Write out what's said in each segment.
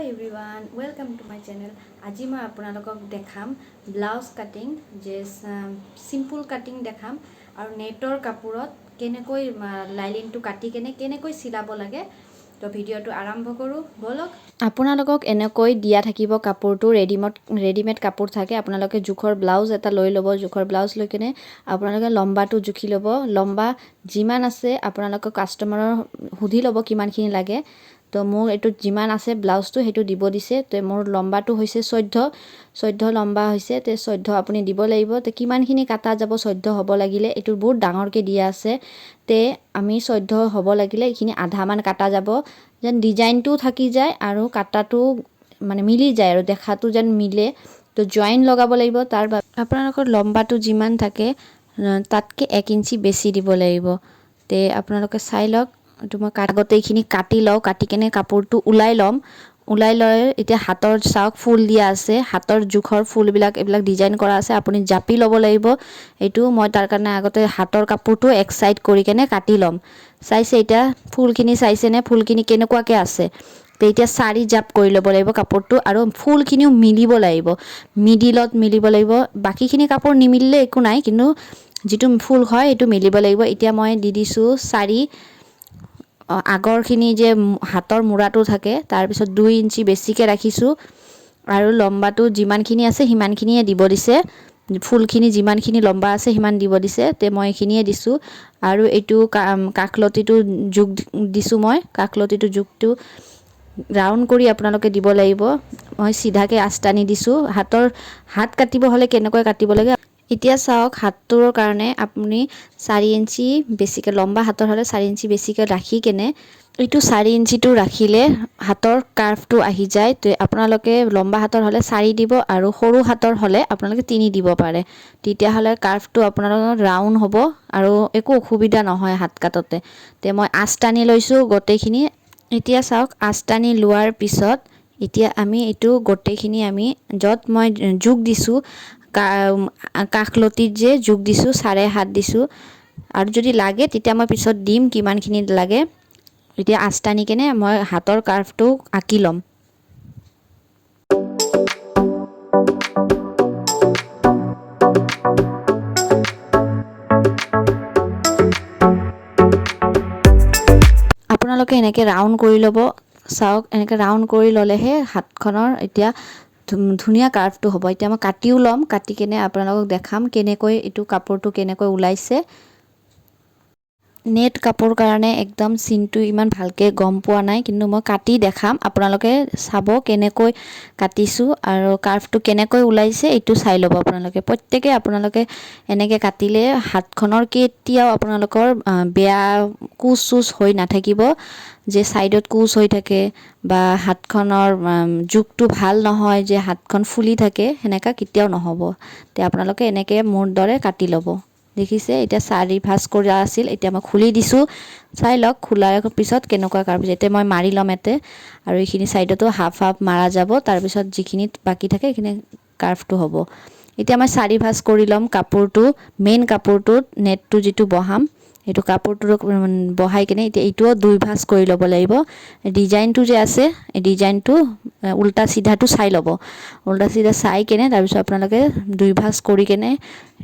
everyone, welcome to my channel. আজি মই আপোনালোকক দেখাম ব্লাউজ কাটিং যে সিম্পল কাটিং দেখাম আৰু নেটৰ কাপোৰত কেনেকৈ লাইলিনটো কাটি কেনেকৈ চিলাব লাগে। তো ভিডিওটো আৰম্ভ কৰো বলক। আপোনালোকক এনেকৈ দিয়া থাকিব কাপোৰটো ৰেডিমেড কাপোৰ থাকে। আপোনালোকে জোখৰ ব্লাউজ এটা লৈ ল'ব। জোখৰ ব্লাউজ লৈ কেনে আপোনালোকে লম্বাটো জুখি ল'ব। লম্বা যিমান আছে আপোনালোকে কাস্টমাৰৰ সুধি ল'ব কিমানখিনি লাগে। তো মোৰ এটো যিমান আছে ব্লাউজটো হেতু দিব দিছে। তো মোৰ লম্বাটো হৈছে 14 লম্বা হৈছে। তে 14 আপুনি দিব লাগিব। তে কিমানখিনি কাটা যাব 14 হ'ব লাগিলে এটো বহুত ডাঙৰকে দিয়া আছে। তে আমি 14 হ'ব লাগিলে এখিনি আধা মান কাটা যাব যেন ডিজাইনটো থাকি যায় আৰু কাটাটো মানে মিলি যায় আৰু দেখাটো যেন মিলে। তো জয়েন লগাব লাগিব। তাৰ আপোনালোকৰ লম্বাটো যিমান থাকে তাতকে 1 ইঞ্চি বেছি দিব লাগিব। তে আপোনালোকে চাই লওক। তোমাক আগতে এইখিনি কাটি লও। কাটি কেনে কাপোৰটো উলাই লম। উলাই লৈ এতিয়া হাতৰ চাওক ফুল দিয়া আছে। হাতৰ জোখৰ ফুলবিলাক এইবিলাক ডিজাইন কৰা আছে। আপুনি জাপি ল'ব লাগিব। এইটো মই তাৰ কাৰণে আগতে হাতৰ কাপোৰটো এক সাইড কৰি কেনে কাটি লম। চাইছে এটা ফুলখিনি চাইছে নে ফুলখিনি কেনেকুৱাকে আছে। তে এতিয়া 4 জাপ কৰি ল'ব লাগিব কাপোৰটো আৰু ফুলখিনিও মিলিব লাগিব। মিডিলত মিলিব লাগিব। বাকিখিনি কাপোৰ নিমিলিলে একো নাই কিন্তু যেটো ফুল হয় এটো মিলিব লাগিব। এতিয়া মই দি দিছো 4 আগৰখিনি যে হাতৰ মুৰাটো থাকে তাৰ পিছত 2 ইঞ্চি বেছিকে ৰাখিছো আৰু লম্বাটো যিমানখিনি আছে হিমানখিনিয়ে দিব দিছে। ফুলখিনি যিমানখিনি লম্বা আছে হিমান দিব দিছে। তে মই এখিনিয়ে দিছো আৰু এটো কাখলতিটো যোগ দিছো। মই কাখলতিটো যোগটো ৰাউন্ড কৰি আপোনালোকে দিব লাগিব। মই সিধাকে আস্তানি দিছো। হাত কাটিব হলে কেনেকৈ কাটিব লাগে এতিয়া চাওক। হাতটোৰ কাৰণে আপুনি 4 ইঞ্চি বেছিকে লম্বা হাতৰ হলে 4 ইঞ্চি বেছিকে ৰাখি কেনে এইটো 4 ইঞ্চিটো ৰাখিলে হাতৰ কাৰ্ভটো আহি যায়। তো আপোনালোকে লম্বা হাতৰ হলে 4 দিব আৰু সৰু হাতৰ হলে আপোনালোকে 3 দিব পাৰে। তেতিয়া হলে কাৰ্ভটো আপোনালোকৰ ৰাউন্ড হ'ব আৰু একো অসুবিধা নহয় হাত কাটতে। তে মই আস্তানি লৈছো গোটেইখিনি। এতিয়া চাওক আস্তানি লোৱাৰ পিছত এতিয়া আমি এটো গোটেইখিনি আমি যত মই যোগ দিছো কাখলতিত যে যোগ দিছো 7.5 দিছো আৰু যদি লাগে তেতিয়া মই পিছত দিম কিমানখিনি লাগে। এতিয়া আস্তানি কেনে মই হাতৰ কাৰ্ভটো আঁকি লম। আপোনালোকে এনেকে ৰাউন্ড কৰি ল'ব। চাওক এনেকে ৰাউন্ড কৰি ললেহে হাতখনৰ এতিয়া ধুনিয়া কাৰ্ভটো হ'ব। এতিয়া মই কাটিও লম। কাটি কেনে আপোনালোকক দেখাম কেনেকৈ এটো কাপোৰটো কেনেকৈ উলাইছে। নেট কাপোৰ কাৰণে একদম সিনটো ইমান ভালকে গম পোৱা নাই কিন্তু মই কাটি দেখাম। আপোনালোকে চাব কেনেকৈ কাটিছো আৰু কাৰ্ভটো কেনেকৈ উলাইছে এটো চাই ল'ব। আপোনালোকে আপোনালোকে এনেকে কাটিলে হাতখনৰ কেতিয়াও আপোনালোকৰ বেয়া কুচ হৈ নাথাকিব। যে সাইডত কুচ হৈ থাকে বা হাতখনৰ জোখটো ভাল নহয় যে হাতখন ফুলি থাকে হেনেকা কেতিয়াও নহব। তে আপোনালোকে এনেকে মোৰ দৰে কাটি ল'ব। দেখিছে এতিয়া 4 ভাঁজ কৰা আছিল। এতিয়া মই খুলি দিছো। চাই লওক খোলাৰ পিছত কেনেকুৱা কাৰ্ভ যেতে মই মাৰি লম এতে আৰু এইখিনি সাইডতো হাফ মাৰা যাব। তাৰ পিছত যিখিনি বাকি থাকে এইখিনি কাৰ্ভটো হ'ব। এতিয়া মই 4 ভাঁজ কৰি লম কাপোৰটো। মেইন কাপোৰটোত নেটটো যেটো বহাম এটো কাপোৰটো বহাই কেনে এতিয়া এটোও 2 ভাঁজ কৰি ল'ব লাগিব। ডিজাইনটো যে আছে এই ডিজাইনটো উল্টা সিধাটো চাই ল'ব। উল্টা সিধা চাই কেনে তাৰ পিছত আপোনালোকে 2 ভাঁজ কৰি কেনে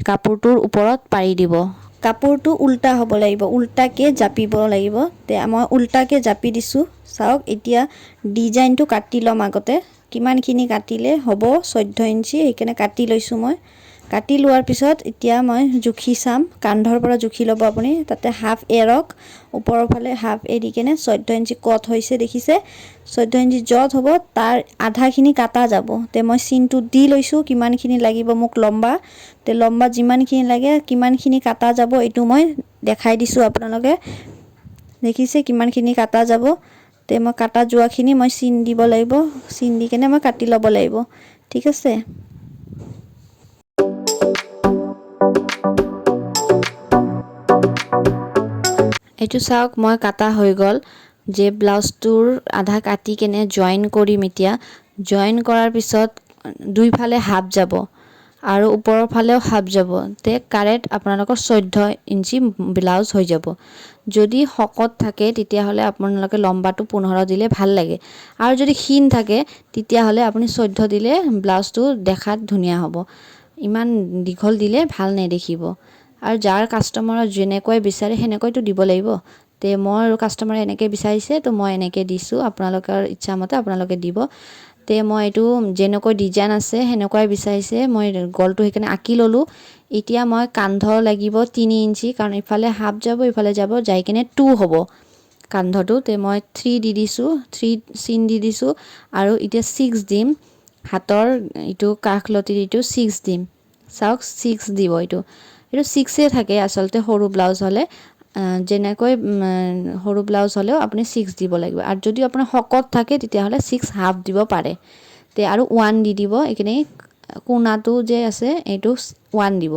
কাপোৰটোৰ ওপৰত পাৰি দিব। কাপোৰটো উল্টা হ'ব লাগিব। উল্টাকে জাপিব লাগিব। তে মই উল্টাকে জাপি দিছো। চাওক এতিয়া ডিজাইনটো কাটি লম আগতে। কিমানখিনি কাটিলে হ'ব 14 ইঞ্চি এইখানে কাটি লৈছো মই। কাটি লোৱাৰ পিছত এতিয়া মই জুখি চাম। কান্ধৰ পৰা জুখি ল'ব আপুনি। তাতে হাফ এৰক ওপৰৰ ফালে হাফ এৰি কেনে 14 ইঞ্চি কট হৈছে দেখিছে। 14 ইঞ্চি যত হ'ব তাৰ আধাখিনি কাটা যাব। তে মই সিনটো দি লৈছো কিমানখিনি লাগিব মোক লম্বা। তে লম্বা যিমানখিনি লাগে কিমানখিনি কাটা যাব এটো মই দেখাই দিছো আপোনালোকে। দেখিছে কিমানখিনি কাটা যাব। তে মই কাটা যোৱাখিনি মই সিন দিব লাগিব। সিন দি কেনে মই কাটি ল'ব লাগিব। ঠিক আছে। এটো চাওক মই কাটা হৈ গল। যে ব্লাউজটোৰ আধা কাটি কেনে জয়েন কৰিম। এতিয়া জয়েন কৰাৰ পিছত দুই ফালে হাফ যাব আৰু ওপৰৰ ফালেও হাফ যাব তে কাৰেক্ট আপোনালোকৰ 14 ইঞ্চি ব্লাউজ হৈ যাব যদি শকত থাকে তেতিয়াহ'লে আপোনালোকে লম্বাটো 15 দিলে ভাল লাগে আৰু যদি ক্ষীণ থাকে তেতিয়াহ'লে আপুনি 14 দিলে ব্লাউজটো দেখাত ধুনীয়া হ'ব ইমান দীঘল দিলে ভাল নেদেখিব আৰু যাৰ কাস্টমাৰৰ যেনেকৈ বিচাৰে সেনেকৈতো দিব লাগিব তে মই কাস্টমাৰে এনেকৈ বিচাৰিছে তো মই এনেকৈ দিছোঁ আপোনালোকৰ ইচ্ছা মতে আপোনালোকে দিব তে মই এইটো যেনেকৈ ডিজাইন আছে সেনেকৈ বিচাৰিছে মই গলটো সেইকাৰণে আঁকি ল'লোঁ এতিয়া মই কান্ধ লাগিব 3 ইঞ্চি কাৰণ ইফালে হাফ যাব ইফালে যাব যাই কিনে 2 হ'ব কান্ধটো তে মই 3 দি দিছোঁ 3 চিন দি দিছোঁ আৰু এতিয়া 6 দিম হাতৰ এইটো কাখলতিৰ এইটো 6 দিম চাওক 6 দিব এইটো 6 থাকে আচলতে সৰু ব্লাউজ হ'লে যেনেকৈ সৰু ব্লাউজ হ'লেও আপুনি 6 দিব লাগিব আৰু যদি আপোনাৰ শকত থাকে তেতিয়াহ'লে 6 হাফ দিব পাৰে তে আৰু 1 দি দিব এইখিনি কোণাটো যে আছে এইটো 1 দিব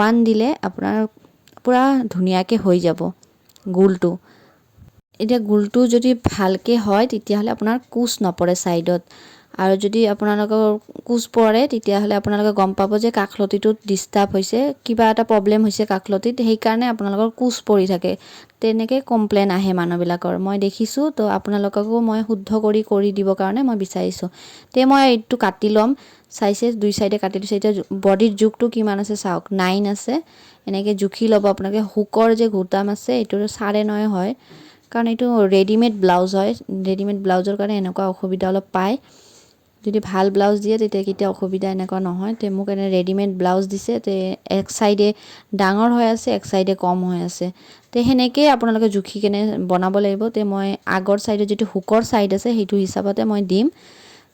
1 দিলে আপোনাৰ পুৰা ধুনীয়াকৈ হৈ যাব গোলটো এতিয়া গোলটো যদি ভালকৈ হয় তেতিয়াহ'লে আপোনাৰ কুচ নপৰে সাইডত আৰু যদি আপোনালোকৰ কুচ পৰে তেতিয়াহ'লে আপোনালোকে গম পাব যে কাখলতিটোত ডিস্টাৰ্ব হৈছে কিবা এটা প্ৰবলেম হৈছে কাখলতিত সেইকাৰণে আপোনালোকৰ কুচ পৰি থাকে তেনেকৈ কমপ্লেইন আহে মানুহবিলাকৰ মই দেখিছোঁ তো আপোনালোককো মই শুদ্ধ কৰি দিবৰ কাৰণে মই বিচাৰিছোঁ তে মই এইটো কাটি ল'ম চাইছে দুই সাইডে কাটি দিছোঁ এতিয়া বডিৰ জোখটো কিমান আছে চাওক 9 আছে এনেকৈ জুখি ল'ব আপোনালোকে হুকৰ যে ঘুটাম আছে এইটো 9.5 হয় কাৰণ এইটো ৰেডিমেড ব্লাউজ হয় ৰেডিমেড ব্লাউজৰ কাৰণে এনেকুৱা অসুবিধা অলপ পায় যদি ভাল ব্লাউজ দিয়ে তেতিয়া কেতিয়া অসুবিধা এনেকুৱা নহয় তে মোক এনে ৰেডিমেড ব্লাউজ দিছে তে এক সাইডে ডাঙৰ হৈ আছে এক সাইডে কম হৈ আছে তে সেনেকৈ আপোনালোকে জুখি কেনে বনাব লাগিব তে মই আগৰ সাইডে যেটো হুকৰ সাইড আছে সেইটো হিচাপতে মই দিম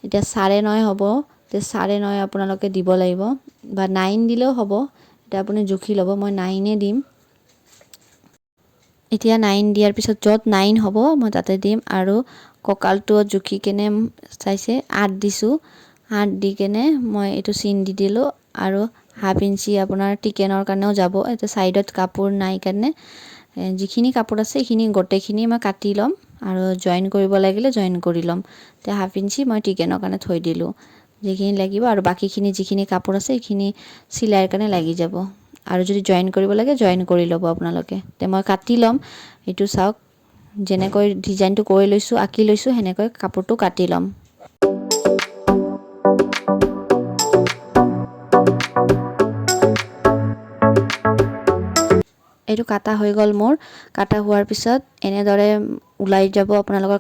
এতিয়া 9.5 হ'ব তে 9.5 আপোনালোকে দিব লাগিব বা 9 দিলেও হ'ব এটা আপুনি জুখি ল'ব মই 9 দিম এতিয়া 9 দিয়াৰ পিছত যত 9 হ'ব মই তাতে দিম আৰু ককালটো জুখি কেনে চাইছে 8 দিছোঁ 8 দি কেনে মই এইটো চিন দি দিলোঁ আৰু হাফ ইঞ্চি আপোনাৰ টিকেনৰ কাৰণেও যাব এটা সাইডত কাপোৰ নাই কাৰণে যিখিনি কাপোৰ আছে সেইখিনি গোটেইখিনি মই কাটি ল'ম আৰু জয়েন কৰিব লাগিলে জয়েন কৰি ল'ম তে হাফ ইঞ্চি মই টিকেনৰ কাৰণে থৈ দিলোঁ যিখিনি লাগিব আৰু বাকিখিনি যিখিনি কাপোৰ আছে সেইখিনি চিলাইৰ কাৰণে লাগি যাব আৰু যদি জয়েন কৰিব লাগে জয়েন কৰি ল'ব আপোনালোকে তে মই কাটি ল'ম এইটো চাওক যেনেকৈ ডিজাইনটো কৰি লৈছোঁ আঁকি লৈছোঁ সেনেকৈ কাপোৰটো কাটি ল'ম এইটো কাটা হৈ গ'ল মোৰ কাটা হোৱাৰ পিছত এনেদৰে ওলাই যাব আপোনালোকৰ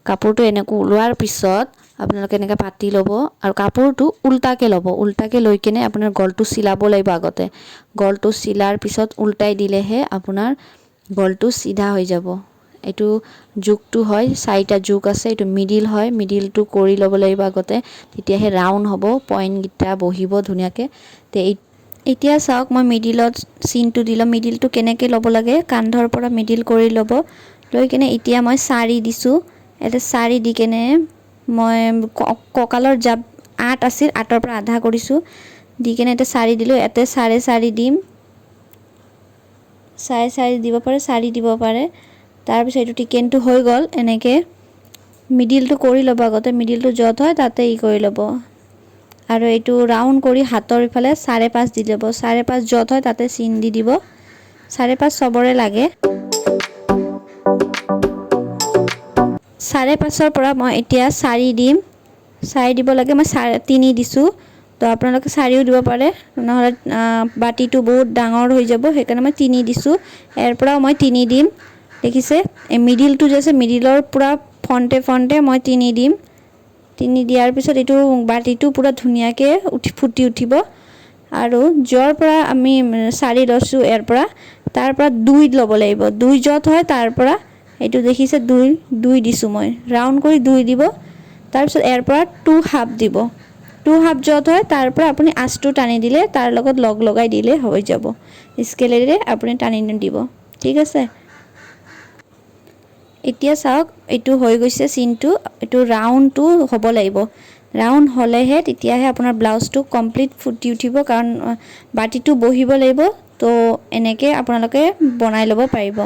কাপোৰটো এনেকৈ ওলোৱাৰ পিছত আপোনালোকে এনেকৈ পাতি ল'ব আৰু কাপোৰটো উল্টাকে ল'ব উল্টাকে লৈ কিনে আপোনাৰ গলটো চিলাব লাগিব আগতে গলটো চিলাৰ পিছত উল্টাই দিলেহে আপোনাৰ গলটো সিধা হৈ যাব এইটো জোকটো হয় 4টা জোক আছে এইটো মিডিল হয় মিডিলটো কৰি ল'ব লাগিব আগতে তেতিয়াহে ৰাউন্ড হ'ব পইণ্ট গিটা বহিব ধুনীয়াকৈ তে এতিয়া চাওক মই মিডিলত চিনটো দিলোঁ মিডিলটো কেনেকৈ ল'ব লাগে কান্ধৰ পৰা মিডিল কৰি ল'ব লৈ কিনে এতিয়া মই 4 দিছোঁ এটা 4 দি কেনে মই কঁকালৰ জাপ 8 আছিল 8ৰ পৰা আধা কৰিছোঁ দি কেনে এটা 4 দিলোঁ এতে 4.5 দিম 4.5 দিব পাৰে 4 দিব পাৰে তাৰপিছত এইটো টিকেনটো হৈ গ'ল এনেকৈ মিডিলটো কৰি ল'ব আগতে মিডিলটো য'ত হয় তাতে কৰি ল'ব আৰু এইটো ৰাউন্ড কৰি হাতৰ ইফালে 5.5 দি দিব 5.5 য'ত হয় তাতে চিন দি দিব 5.5 সবৰে লাগে 5.5ৰ পৰা মই এতিয়া 4 দিম 4 দিব লাগে মই 3 দিছোঁ তো আপোনালোকে 4ও দিব পাৰে নহ'লে বাটিটো বহুত ডাঙৰ হৈ যাব সেইকাৰণে মই 3 দিছোঁ ইয়াৰ পৰা মই 3 দিম দেখিছে এই মিডিলটো যে আছে মিডিলৰ পুৰা ফ্ৰণ্টে মই 3 দিম 3 দিয়াৰ পিছত এইটো বাটিটো পুৰা ধুনীয়াকৈ ফুটি উঠিব আৰু য'ৰ পৰা আমি 4 লৈছোঁ ইয়াৰ পৰা তাৰ পৰা 2 ল'ব লাগিব 2 য'ত হয় তাৰ পৰা এইটো দেখিছে 2 দিছোঁ মই ৰাউন্ড কৰি 2 দিব তাৰপিছত ইয়াৰ পৰা 2 হাফ দিব 2 হাফ য'ত হয় তাৰ পৰা আপুনি আঁচটো টানি দিলে তাৰ লগত লগাই দিলে হৈ যাব স্কেলেৰে আপুনি টানি দিব ঠিক আছে এতিয়া চাওক এইটো হৈ গৈছে চিনটো এইটো ৰাউন্ডটো হ'ব লাগিব ৰাউন্ড হ'লেহে তেতিয়াহে আপোনাৰ ব্লাউজটো কমপ্লিট ফুটি উঠিব কাৰণ বাটিটো বহিব লাগিব তো এনেকৈ আপোনালোকে বনাই ল'ব পাৰিব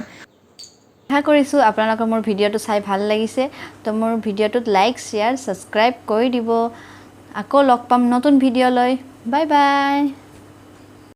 আশা কৰিছোঁ আপোনালোকৰ মোৰ ভিডিঅ'টো চাই ভাল লাগিছে তো মোৰ ভিডিঅ'টোত লাইক শ্বেয়াৰ ছাবস্ক্ৰাইব কৰি দিব আকৌ লগ পাম নতুন ভিডিঅ' লৈ বাই বাই।